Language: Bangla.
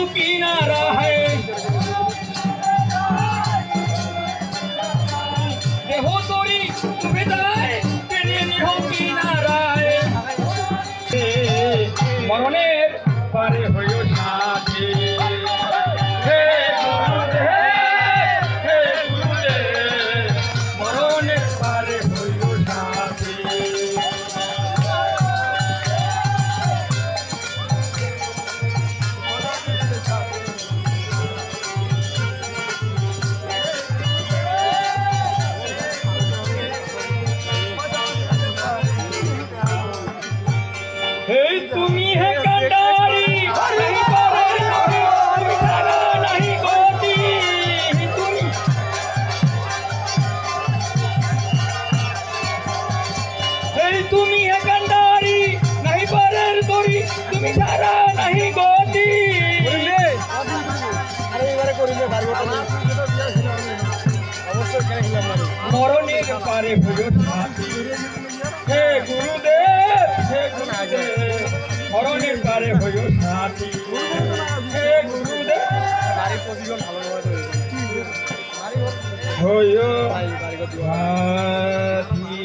किनारा है देहो तोरी विदाय हो किनारा है मरণের পারে হইও সাথী হে গুরুদেব হে গুরুদেব মরণের পারে হইও সাথী তুমি হে কান্ডারি नहीं पारे তুমি ছাড়া नहीं গতি তুমি তুমি হে কান্ডারি नहीं पारे তুমি ছাড়া नहीं গতি আরে এবারে করিলে পারবো না অবশ্যই খেলা মরণের পারে হইও সাথী হে গুরুদেব হে গুরুদেব মরণের পারে হইও সাথী হে গুরুদেব বাড়ি পজিশন ভালোভাবে হইও ভাই বাড়ি সাথী